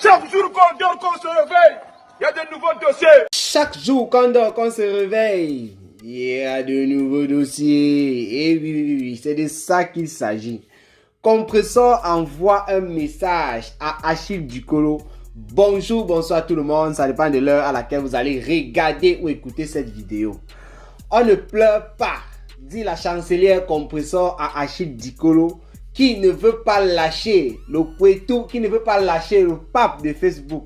Chaque jour qu'on dort, qu'on se réveille, il y a de nouveaux dossiers. Chaque jour qu'on dort, qu'on se réveille, il y a de nouveaux dossiers. Et oui, c'est de ça qu'il s'agit. Compressor envoie un message à Achille Dikolo. Bonjour, bonsoir tout le monde. Ça dépend de l'heure à laquelle vous allez regarder ou écouter cette vidéo. On ne pleure pas, dit la chancelière Compressor à Achille Dikolo, qui ne veut pas lâcher le Poitou, qui ne veut pas lâcher le pape de Facebook.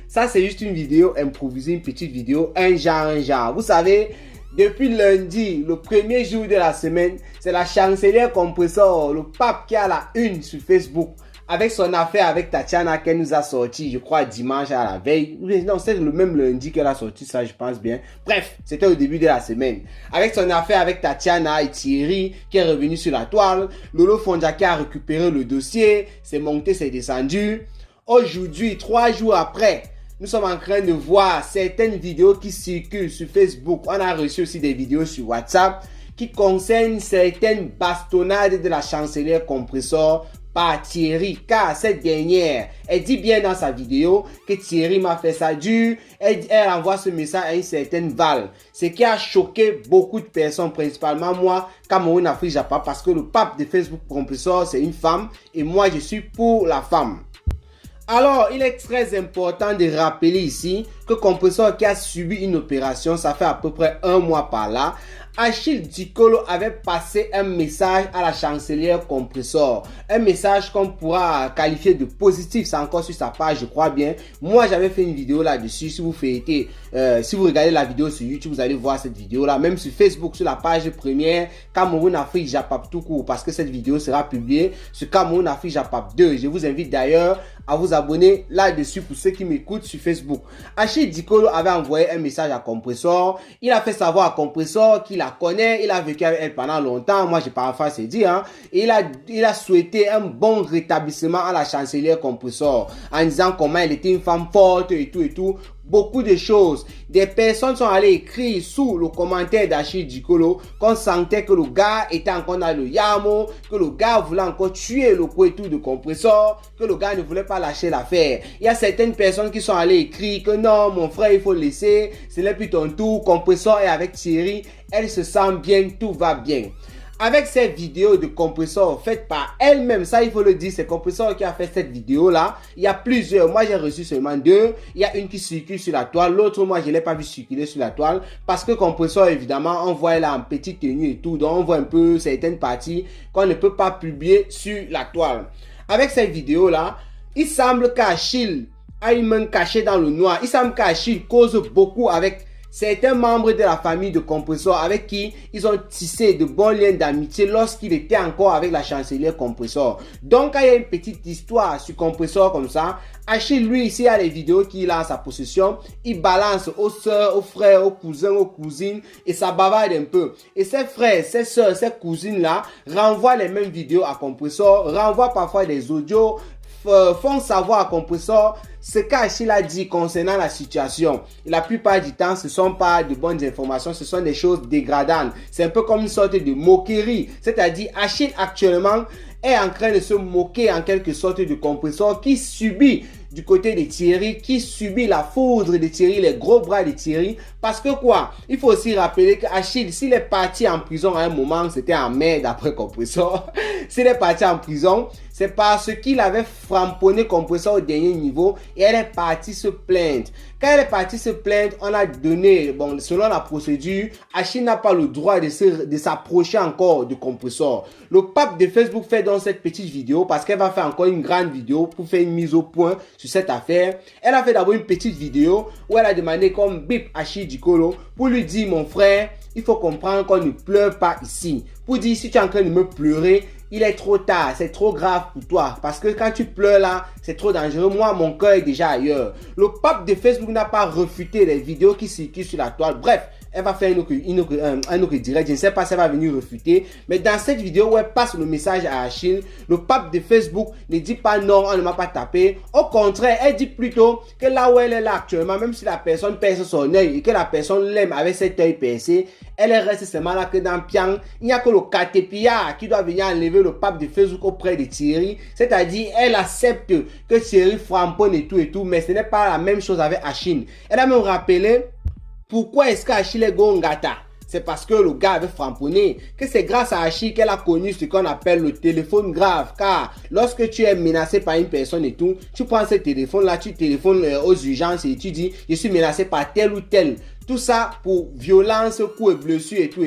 Ça, c'est juste une vidéo improvisée, une petite vidéo, un genre. Vous savez, depuis lundi, le premier jour de la semaine, c'est la chancelière Compressor, le pape qui a la une sur Facebook, avec son affaire avec Tatiana qu'elle nous a sorti, je crois, dimanche à la veille. Non, c'est le même lundi qu'elle a sorti ça, je pense bien. Bref, c'était au début de la semaine. Avec son affaire avec Tatiana et Thierry qui est revenu sur la toile. Lolo Fonjaki a récupéré le dossier, c'est monté, c'est descendu. Aujourd'hui, 3 jours après, nous sommes en train de voir certaines vidéos qui circulent sur Facebook. On a reçu aussi des vidéos sur WhatsApp qui concernent certaines bastonnades de la chancelière Compressor par Thierry, car cette dernière, elle dit bien dans sa vidéo que Thierry m'a fait ça dur. Elle envoie ce message à une certaine Val, ce qui a choqué beaucoup de personnes, principalement moi, Cameroun, Afrique, Japon, parce que le pape de Facebook Compressor, c'est une femme et moi je suis pour la femme. Alors, il est très important de rappeler ici que Compressor qui a subi une opération, ça fait à peu près 1 mois par là, Achille Dikolo avait passé un message à la chancelière Compressor. Un message qu'on pourra qualifier de positif, c'est encore sur sa page, je crois bien. Moi, j'avais fait une vidéo là-dessus. Si vous regardez la vidéo sur YouTube, vous allez voir cette vidéo-là. Même sur Facebook, sur la page première, Cameroun, Afrique, Japap tout court, parce que cette vidéo sera publiée sur Cameroun, Afrique, Japap 2. Je vous invite d'ailleurs à vous abonner là-dessus pour ceux qui m'écoutent sur Facebook. Achille Dikolo avait envoyé un message à Compressor. Il a fait savoir à Compressor qu'il la connaît, il a vécu avec elle pendant longtemps. Moi, j'ai parfois c'est dit, hein. Et il a souhaité un bon rétablissement à la chancelière Compressor en disant comment elle était une femme forte et tout. Beaucoup de choses. Des personnes sont allées écrire sous le commentaire d'Achille Dikolo qu'on sentait que le gars était encore dans le yamo, que le gars voulait encore tuer le Poitou de Compressor, que le gars ne voulait pas lâcher l'affaire. Il y a certaines personnes qui sont allées écrire que non, mon frère, il faut le laisser, ce n'est plus ton tour, Compressor est avec Thierry, elle se sent bien, tout va bien. Avec cette vidéo de Compressor faite par elle-même, ça il faut le dire, c'est Compressor qui a fait cette vidéo là. Il y a plusieurs, moi j'ai reçu seulement 2. Il y a une qui circule sur la toile, l'autre moi je ne l'ai pas vu circuler sur la toile. Parce que Compressor évidemment, on voit là en petite tenue et tout, donc on voit un peu certaines parties qu'on ne peut pas publier sur la toile. Avec cette vidéo là, il semble qu'Achille a une main cachée dans le noir. Il semble qu'Achille cause beaucoup avec certains membres de la famille de Compressor avec qui ils ont tissé de bons liens d'amitié lorsqu'il était encore avec la chancelière Compressor. Donc, il y a une petite histoire sur Compressor comme ça. Achille, lui, ici, a les vidéos qu'il a en sa possession. Il balance aux soeurs, aux frères, aux cousins, aux cousines et ça bavarde un peu. Et ses frères, ses soeurs, ses cousines-là renvoient les mêmes vidéos à Compressor, renvoient parfois des audios, font savoir à Compressor ce qu'Achille a dit concernant la situation. Et la plupart du temps, ce ne sont pas de bonnes informations, ce sont des choses dégradantes. C'est un peu comme une sorte de moquerie. C'est-à-dire, Achille actuellement est en train de se moquer en quelque sorte de Compressor qui subit du côté de Thierry, qui subit la foudre de Thierry, les gros bras de Thierry. Parce que quoi? Il faut aussi rappeler qu'Achille, s'il est parti en prison à un moment, c'était en mai d'après Compressor. S'il est parti en prison, c'est parce qu'il avait framponné Compressor au dernier niveau et elle est partie se plaindre. Quand elle est partie se plaindre, on a donné, bon, selon la procédure, Achille n'a pas le droit de s'approcher encore de Compressor. Le pape de Facebook fait donc cette petite vidéo parce qu'elle va faire encore une grande vidéo pour faire une mise au point sur cette affaire. Elle a fait d'abord une petite vidéo où elle a demandé comme bip Achille Dikolo pour lui dire, mon frère, il faut comprendre qu'on ne pleure pas ici. Pour dire, si tu es en train de me pleurer, il est trop tard, c'est trop grave pour toi. Parce que quand tu pleures là, c'est trop dangereux. Moi, mon cœur est déjà ailleurs. Le pape de Facebook n'a pas refuté les vidéos qui circulent sur la toile. Bref, elle va faire un autre direct. Je ne sais pas si elle va venir refuter. Mais dans cette vidéo où elle passe le message à Achille, le pape de Facebook ne dit pas non, on ne m'a pas tapé. Au contraire, elle dit plutôt que là où elle est là actuellement, même si la personne perce son œil et que la personne l'aime avec cet œil percé, elle reste seulement là que dans Piang. Il n'y a que le Katepia qui doit venir enlever le pape de Facebook auprès de Thierry. C'est-à-dire, elle accepte que Thierry framponne et tout, mais ce n'est pas la même chose avec Achille. Elle a même rappelé pourquoi est-ce qu'Achille est Gongata. C'est parce que le gars avait framponné, que c'est grâce à Achille qu'elle a connu ce qu'on appelle le téléphone grave. Car lorsque tu es menacé par une personne et tout, tu prends ce téléphone-là, tu téléphones aux urgences et tu dis, je suis menacé par tel ou tel. Tout ça pour violence, coups et blessures et tout.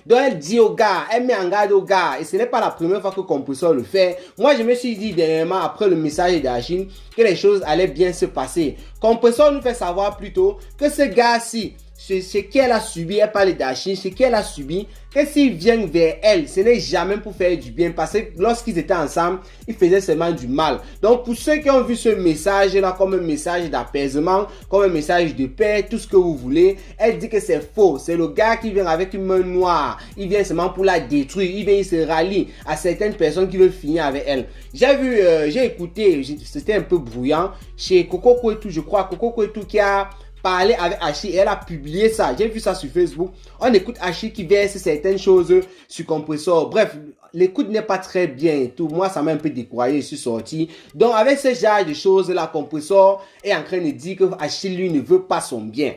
Donc elle dit au gars, elle met en garde au gars. Et ce n'est pas la première fois que Compressor le fait. Moi je me suis dit dernièrement après le message d'Achille que les choses allaient bien se passer. Compressor nous fait savoir plutôt que ce gars-ci, ce qu'elle a subi, elle parle d'Achille, ce qu'elle a subi, que s'il vient vers elle, ce n'est jamais pour faire du bien, parce que lorsqu'ils étaient ensemble, ils faisaient seulement du mal. Donc pour ceux qui ont vu ce message-là comme un message d'apaisement, comme un message de paix, tout ce que vous voulez, elle dit que c'est faux. C'est le gars qui vient avec une main noire, il vient seulement pour la détruire, il se rallie à certaines personnes qui veulent finir avec elle. J'ai écouté, c'était un peu bruyant, chez Coco Kouetou, je crois, Coco Kouetou qui a parler avec Achille et elle a publié ça. J'ai vu ça sur Facebook. On écoute Achille qui verse certaines choses sur Compressor. Bref, l'écoute n'est pas très bien et tout. Moi, ça m'a un peu découragé. Je suis sorti. Donc, avec ce genre de choses-là, Compressor est en train de dire que Achille, lui, ne veut pas son bien.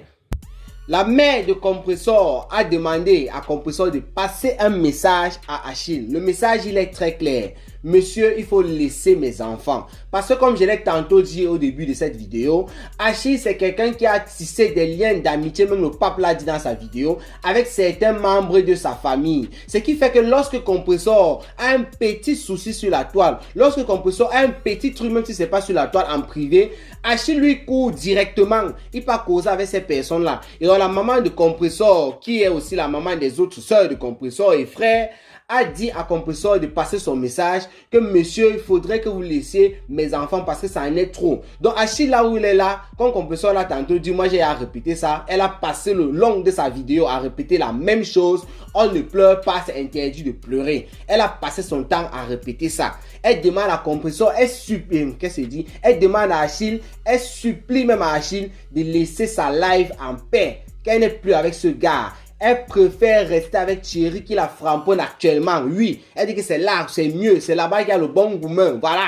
La mère de Compressor a demandé à Compressor de passer un message à Achille. Le message, il est très clair. Monsieur, il faut laisser mes enfants. Parce que comme je l'ai tantôt dit au début de cette vidéo, Achille, c'est quelqu'un qui a tissé des liens d'amitié, même le pape l'a dit dans sa vidéo, avec certains membres de sa famille. Ce qui fait que lorsque Compressor a un petit souci sur la toile, lorsque Compressor a un petit truc, même si ce n'est pas sur la toile en privé, Achille lui court directement. Il peut causer avec ces personnes-là. Et la maman de Compressor, qui est aussi la maman des autres sœurs de Compressor et frères, a dit à Compressor de passer son message que monsieur, il faudrait que vous laissiez mes enfants parce que ça en est trop. Donc Achille là où il est là, quand Compressor l'a tantôt dit, moi j'ai à répéter ça, elle a passé le long de sa vidéo à répéter la même chose. On ne pleure pas, c'est interdit de pleurer. Elle a passé son temps à répéter ça. Elle demande à Compressor, elle supplie, qu'est-ce qu'elle dit? Elle demande à Achille, elle supplie même à Achille de laisser sa live en paix, qu'elle n'est plus avec ce gars. Elle préfère rester avec Thierry qui la framponne actuellement. Oui, elle dit que c'est là, c'est mieux, c'est là-bas qu'il y a le bon gourmand. Voilà.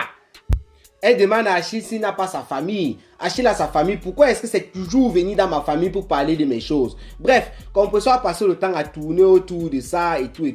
Elle demande à Achille s'il n'a pas sa famille. Achille a sa famille. Pourquoi est-ce que c'est toujours venu dans ma famille pour parler de mes choses? Bref, Compressor a passé le temps à tourner autour de ça et tout.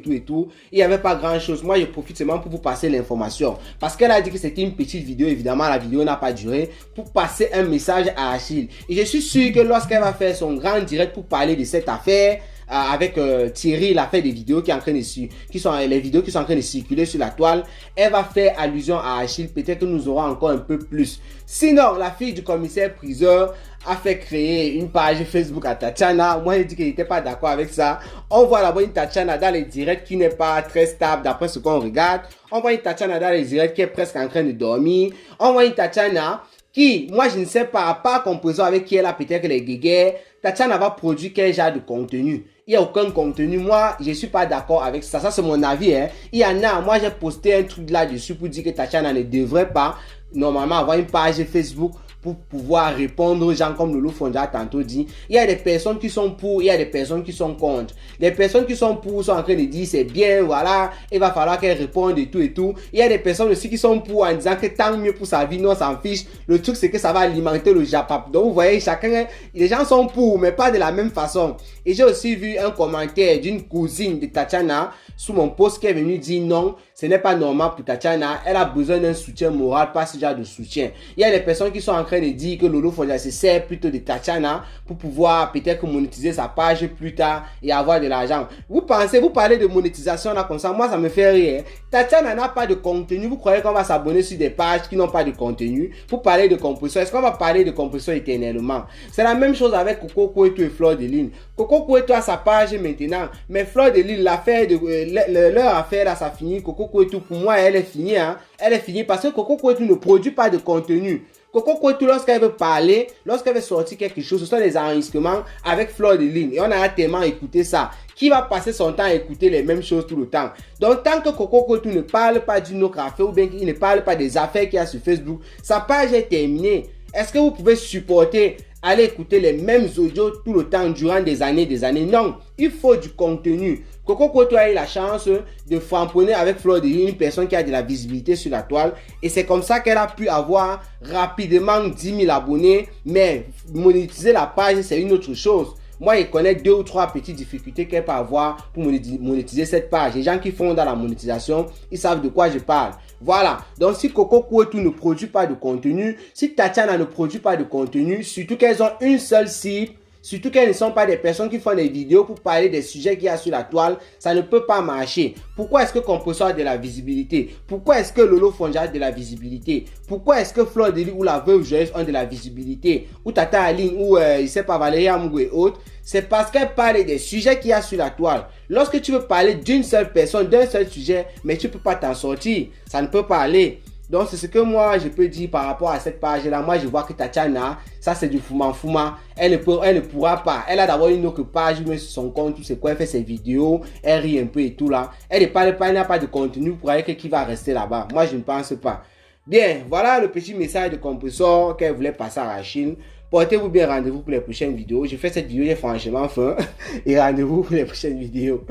Il n'y avait pas grand-chose. Moi, je profite seulement pour vous passer l'information. Parce qu'elle a dit que c'était une petite vidéo. Évidemment, la vidéo n'a pas duré. Pour passer un message à Achille. Et je suis sûr que lorsqu'elle va faire son grand direct pour parler de cette affaire, avec Thierry, il a fait des vidéos les vidéos qui sont en train de circuler sur la toile. Elle va faire allusion à Achille. Peut-être que nous aurons encore un peu plus. Sinon, la fille du commissaire priseur a fait créer une page Facebook à Tatiana. Moi, j'ai dit qu'elle n'était pas d'accord avec ça. On voit là-bas une Tatiana dans les directs qui n'est pas très stable d'après ce qu'on regarde. On voit une Tatiana dans les directs qui est presque en train de dormir. On voit une Tatiana qui, moi je ne sais pas, à part Compressor avec qui elle a peut-être les guéguerres, Tatiana va produire quel genre de contenu. Il n'y a aucun contenu. Moi, je ne suis pas d'accord avec ça. Ça, c'est mon avis. Hein. Il y en a. Moi, j'ai posté un truc là-dessus pour dire que Tatiana ne devrait pas, normalement, avoir une page Facebook pour pouvoir répondre aux gens comme Lolo Fonja a tantôt dit. Il y a des personnes qui sont pour, il y a des personnes qui sont contre. Les personnes qui sont pour sont en train de dire c'est bien, voilà, il va falloir qu'elles répondent et tout. Il y a des personnes aussi qui sont pour en disant que tant mieux pour sa vie, non, on s'en fiche. Le truc c'est que ça va alimenter le Japap. Donc vous voyez, chacun, les gens sont pour, mais pas de la même façon. Et j'ai aussi vu un commentaire d'une cousine de Tatiana sous mon post qui est venu dire non, ce n'est pas normal pour Tatiana, elle a besoin d'un soutien moral, pas ce genre de soutien. Il y a des personnes qui sont en train de dire que Lolo Fonja se sert plutôt de Tatiana pour pouvoir peut-être monétiser sa page plus tard et avoir de l'argent. Vous parlez de monétisation là comme ça, moi ça me fait rire. Tatiana n'a pas de contenu, vous croyez qu'on va s'abonner sur des pages qui n'ont pas de contenu pour parler de Compressor? Est-ce qu'on va parler de Compressor éternellement? C'est la même chose avec Coco Kouetou et Fleur de Lune. Coco Kouetou a sa page maintenant, mais Fleur de Lune, l'affaire de leur affaire là, ça finit. Coco Kouetou, pour moi, elle est finie. Hein. Elle est finie parce que Coco Kouetou ne produit pas de contenu. Coco Koto, lorsqu'elle veut parler, lorsqu'elle veut sortir quelque chose, ce sont des enregistrements avec Fleur de Lune. Et on a tellement écouté ça. Qui va passer son temps à écouter les mêmes choses tout le temps? Donc, tant que Coco Koto ne parle pas d'une autre affaire ou bien qu'il ne parle pas des affaires qu'il y a sur Facebook, sa page est terminée. Est-ce que vous pouvez supporter aller écouter les mêmes audios tout le temps durant des années? Non, il faut du contenu. Coco Koto a eu la chance de framponner avec Fleur de Lune, une personne qui a de la visibilité sur la toile. Et c'est comme ça qu'elle a pu avoir rapidement 10 000 abonnés. Mais monétiser la page, c'est une autre chose. Moi, je connais 2 ou 3 petites difficultés qu'elle peut avoir pour monétiser cette page. Les gens qui font dans la monétisation, ils savent de quoi je parle. Voilà. Donc, si Coco Koto ne produit pas de contenu, si Tatiana ne produit pas de contenu, surtout qu'elles ont une seule cible, surtout qu'elles ne sont pas des personnes qui font des vidéos pour parler des sujets qu'il y a sur la toile, ça ne peut pas marcher. Pourquoi est-ce que Compressor a de la visibilité? Pourquoi est-ce que Lolo Fonja a de la visibilité? Pourquoi est-ce que Fleur de Lune ou la Veuve Joyeuse ont de la visibilité? Ou Tata Aline ou je sais pas, Valérie Amougo et autres? C'est parce qu'elle parle des sujets qu'il y a sur la toile. Lorsque tu veux parler d'une seule personne, d'un seul sujet, mais tu ne peux pas t'en sortir, ça ne peut pas aller. Donc, c'est ce que moi, je peux dire par rapport à cette page-là. Moi, je vois que Tatiana, ça, c'est du fouma. Elle ne pourra pas. Elle a d'abord une autre page, mais sur son compte, tout c'est quoi, elle fait ses vidéos, elle rit un peu et tout là. Elle ne parle pas, elle n'a pas de contenu pour aller qui va rester là-bas. Moi, je ne pense pas. Bien, voilà le petit message de Compressor qu'elle voulait passer à Rachel. Portez-vous bien, rendez-vous pour les prochaines vidéos. Je fais cette vidéo, j'ai franchement faim. Et rendez-vous pour les prochaines vidéos.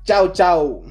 Ciao, ciao.